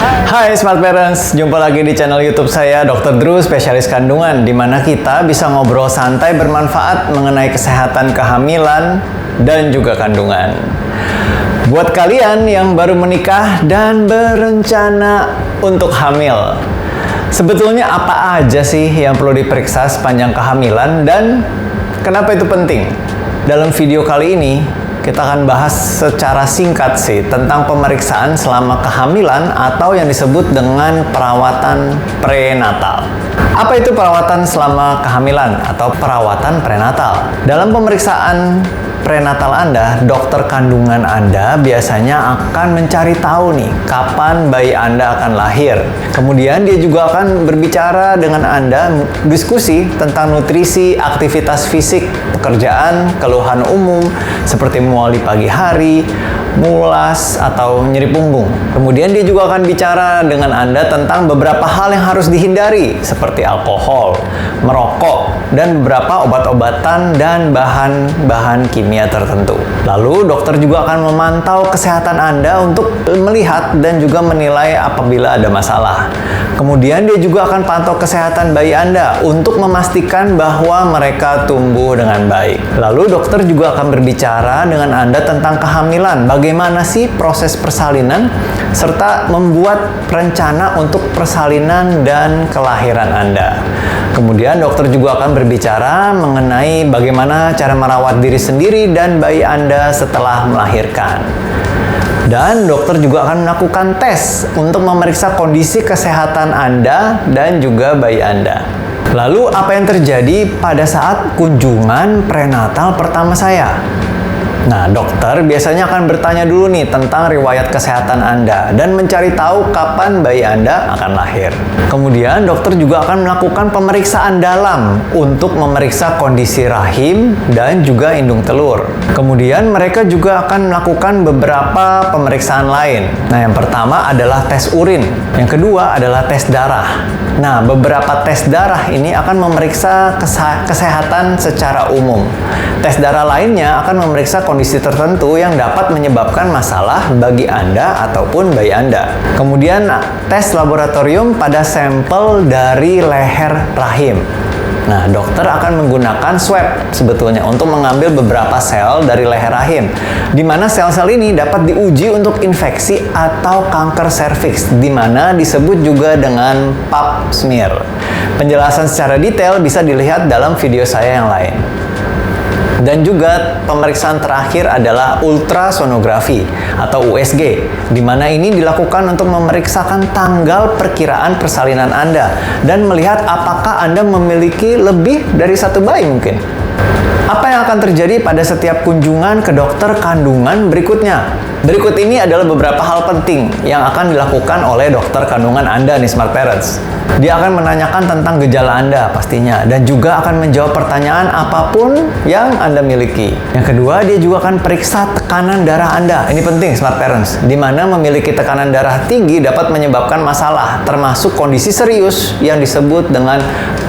Hai Smart Parents, jumpa lagi di channel YouTube saya Dr. Drew, spesialis kandungan, di mana kita bisa ngobrol santai bermanfaat mengenai kesehatan kehamilan dan juga kandungan. Buat kalian yang baru menikah dan berencana untuk hamil, sebetulnya apa aja sih yang perlu diperiksa sepanjang kehamilan dan kenapa itu penting? Dalam video kali ini, kita akan bahas secara singkat sih tentang pemeriksaan selama kehamilan atau yang disebut dengan perawatan prenatal. Apa itu perawatan selama kehamilan atau perawatan prenatal? Dalam pemeriksaan prenatal Anda, dokter kandungan Anda biasanya akan mencari tahu nih kapan bayi Anda akan lahir. Kemudian dia juga akan berbicara dengan Anda, diskusi tentang nutrisi, aktivitas fisik, pekerjaan, keluhan umum seperti mual di pagi hari, mulas, atau nyeri punggung. Kemudian dia juga akan bicara dengan Anda tentang beberapa hal yang harus dihindari seperti alkohol, merokok, dan beberapa obat-obatan dan bahan-bahan kimia tertentu. Lalu dokter juga akan memantau kesehatan Anda untuk melihat dan juga menilai apabila ada masalah. Kemudian dia juga akan pantau kesehatan bayi Anda untuk memastikan bahwa mereka tumbuh dengan baik. Lalu dokter juga akan berbicara dengan Anda tentang kehamilan, bagaimana sih proses persalinan, serta membuat rencana untuk persalinan dan kelahiran Anda. Kemudian dokter juga akan berbicara mengenai bagaimana cara merawat diri sendiri dan bayi Anda setelah melahirkan. Dan dokter juga akan melakukan tes untuk memeriksa kondisi kesehatan Anda dan juga bayi Anda. Lalu apa yang terjadi pada saat kunjungan prenatal pertama saya? Nah, dokter biasanya akan bertanya dulu nih tentang riwayat kesehatan Anda dan mencari tahu kapan bayi Anda akan lahir. Kemudian dokter juga akan melakukan pemeriksaan dalam untuk memeriksa kondisi rahim dan juga indung telur. Kemudian mereka juga akan melakukan beberapa pemeriksaan lain. Nah, yang pertama adalah tes urin. Yang kedua adalah tes darah. Nah, beberapa tes darah ini akan memeriksa kesehatan secara umum. Tes darah lainnya akan memeriksa kondisi tertentu yang dapat menyebabkan masalah bagi Anda ataupun bayi Anda. Kemudian tes laboratorium pada sampel dari leher rahim. Nah, dokter akan menggunakan swab sebetulnya untuk mengambil beberapa sel dari leher rahim, di mana sel-sel ini dapat diuji untuk infeksi atau kanker serviks, di mana disebut juga dengan pap smear. Penjelasan secara detail bisa dilihat dalam video saya yang lain. Dan juga pemeriksaan terakhir adalah ultrasonografi atau USG, di mana ini dilakukan untuk memeriksakan tanggal perkiraan persalinan Anda dan melihat apakah Anda memiliki lebih dari satu bayi mungkin. Apa yang akan terjadi pada setiap kunjungan ke dokter kandungan berikutnya? Berikut ini adalah beberapa hal penting yang akan dilakukan oleh dokter kandungan Anda nih Smart Parents. Dia akan menanyakan tentang gejala Anda pastinya dan juga akan menjawab pertanyaan apapun yang Anda miliki. Yang kedua, dia juga akan periksa tekanan darah Anda. Ini penting Smart Parents, di mana memiliki tekanan darah tinggi dapat menyebabkan masalah, termasuk kondisi serius yang disebut dengan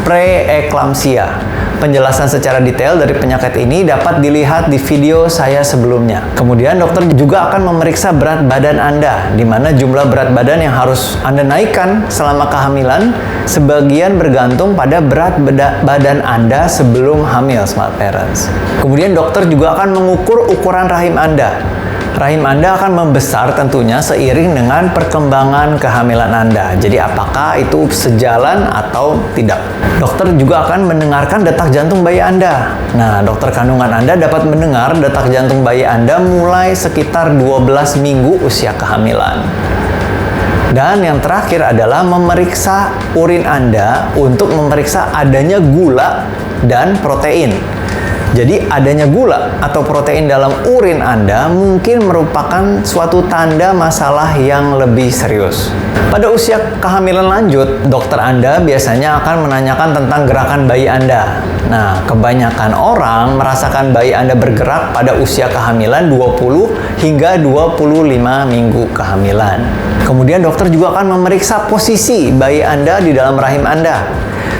preeklamsia. Penjelasan secara detail dari penyakit ini dapat dilihat di video saya sebelumnya. Kemudian dokter juga akan memeriksa berat badan Anda, di mana jumlah berat badan yang harus Anda naikkan selama kehamilan sebagian bergantung pada berat badan Anda sebelum hamil Smart Parents. Kemudian dokter juga akan mengukur ukuran rahim Anda. Rahim Anda akan membesar tentunya seiring dengan perkembangan kehamilan Anda. Jadi apakah itu sejalan atau tidak? Dokter juga akan mendengarkan detak jantung bayi Anda. Nah, dokter kandungan Anda dapat mendengar detak jantung bayi Anda mulai sekitar 12 minggu usia kehamilan. Dan yang terakhir adalah memeriksa urin Anda untuk memeriksa adanya gula dan protein. Jadi adanya gula atau protein dalam urin Anda mungkin merupakan suatu tanda masalah yang lebih serius. Pada usia kehamilan lanjut, dokter Anda biasanya akan menanyakan tentang gerakan bayi Anda. Nah, kebanyakan orang merasakan bayi Anda bergerak pada usia kehamilan 20 hingga 25 minggu kehamilan. Kemudian dokter juga akan memeriksa posisi bayi Anda di dalam rahim Anda.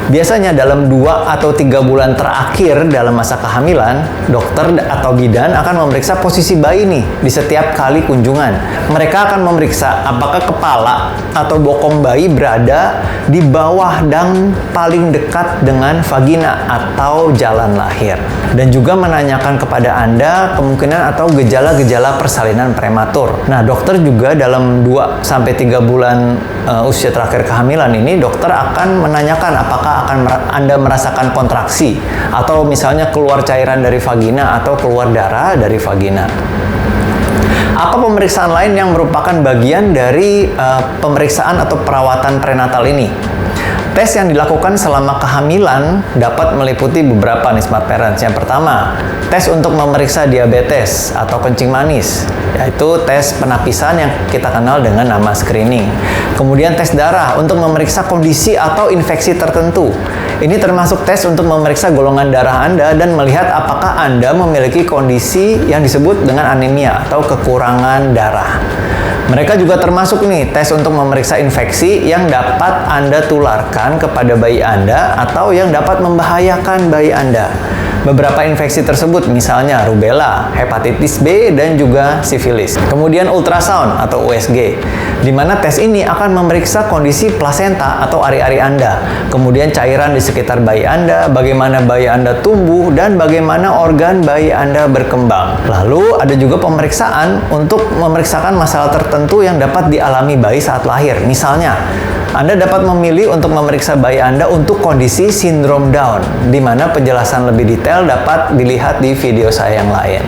Biasanya dalam 2 atau 3 bulan terakhir dalam masa kehamilan, dokter atau bidan akan memeriksa posisi bayi nih di setiap kali kunjungan. Mereka akan memeriksa apakah kepala atau bokong bayi berada di bawah dan paling dekat dengan vagina atau jalan lahir. Dan juga menanyakan kepada Anda kemungkinan atau gejala-gejala persalinan prematur. Nah, dokter juga dalam 2-3 bulan usia terakhir kehamilan ini, dokter akan menanyakan apakah Anda merasakan kontraksi atau misalnya keluar cairan dari vagina atau keluar darah dari vagina. Apa pemeriksaan lain yang merupakan bagian dari pemeriksaan atau perawatan prenatal ini? Tes yang dilakukan selama kehamilan dapat meliputi beberapa nih Smart Parents. Yang pertama, tes untuk memeriksa diabetes atau kencing manis, yaitu tes penapisan yang kita kenal dengan nama screening. Kemudian tes darah untuk memeriksa kondisi atau infeksi tertentu. Ini termasuk tes untuk memeriksa golongan darah Anda dan melihat apakah Anda memiliki kondisi yang disebut dengan anemia atau kekurangan darah. Mereka juga termasuk nih tes untuk memeriksa infeksi yang dapat Anda tularkan kepada bayi Anda atau yang dapat membahayakan bayi Anda. Beberapa infeksi tersebut misalnya rubella, hepatitis B, dan juga sifilis. Kemudian ultrasound atau USG, di mana tes ini akan memeriksa kondisi plasenta atau ari-ari Anda, kemudian cairan di sekitar bayi Anda, bagaimana bayi Anda tumbuh, dan bagaimana organ bayi Anda berkembang. Lalu ada juga pemeriksaan untuk memeriksakan masalah tertentu yang dapat dialami bayi saat lahir. Misalnya, Anda dapat memilih untuk memeriksa bayi Anda untuk kondisi sindrom Down, di mana penjelasan lebih detail dapat dilihat di video saya yang lain.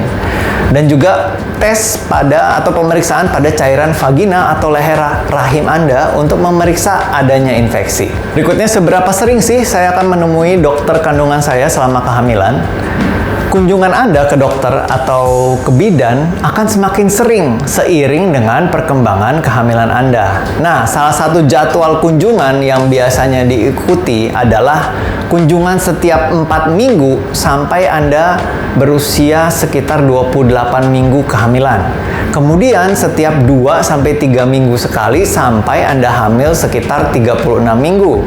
Dan juga tes pada atau pemeriksaan pada cairan vagina atau leher rahim Anda untuk memeriksa adanya infeksi. Berikutnya, seberapa sering sih saya akan menemui dokter kandungan saya selama kehamilan? Kunjungan Anda ke dokter atau ke bidan akan semakin sering seiring dengan perkembangan kehamilan Anda. Nah, salah satu jadwal kunjungan yang biasanya diikuti adalah kunjungan setiap 4 minggu sampai Anda berusia sekitar 28 minggu kehamilan. Kemudian setiap 2-3 minggu sekali sampai Anda hamil sekitar 36 minggu.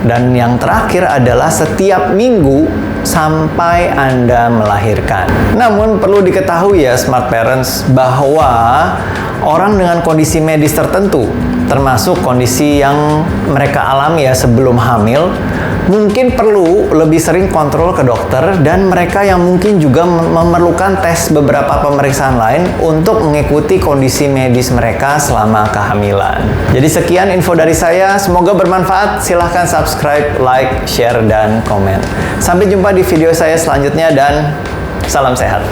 Dan yang terakhir adalah setiap minggu sampai Anda melahirkan. Namun perlu diketahui ya Smart Parents, bahwa orang dengan kondisi medis tertentu, termasuk kondisi yang mereka alami ya sebelum hamil, mungkin perlu lebih sering kontrol ke dokter, dan mereka yang mungkin juga memerlukan tes beberapa pemeriksaan lain untuk mengikuti kondisi medis mereka selama kehamilan. Jadi sekian info dari saya, semoga bermanfaat. Silahkan subscribe, like, share, dan komen. Sampai jumpa di video saya selanjutnya dan salam sehat.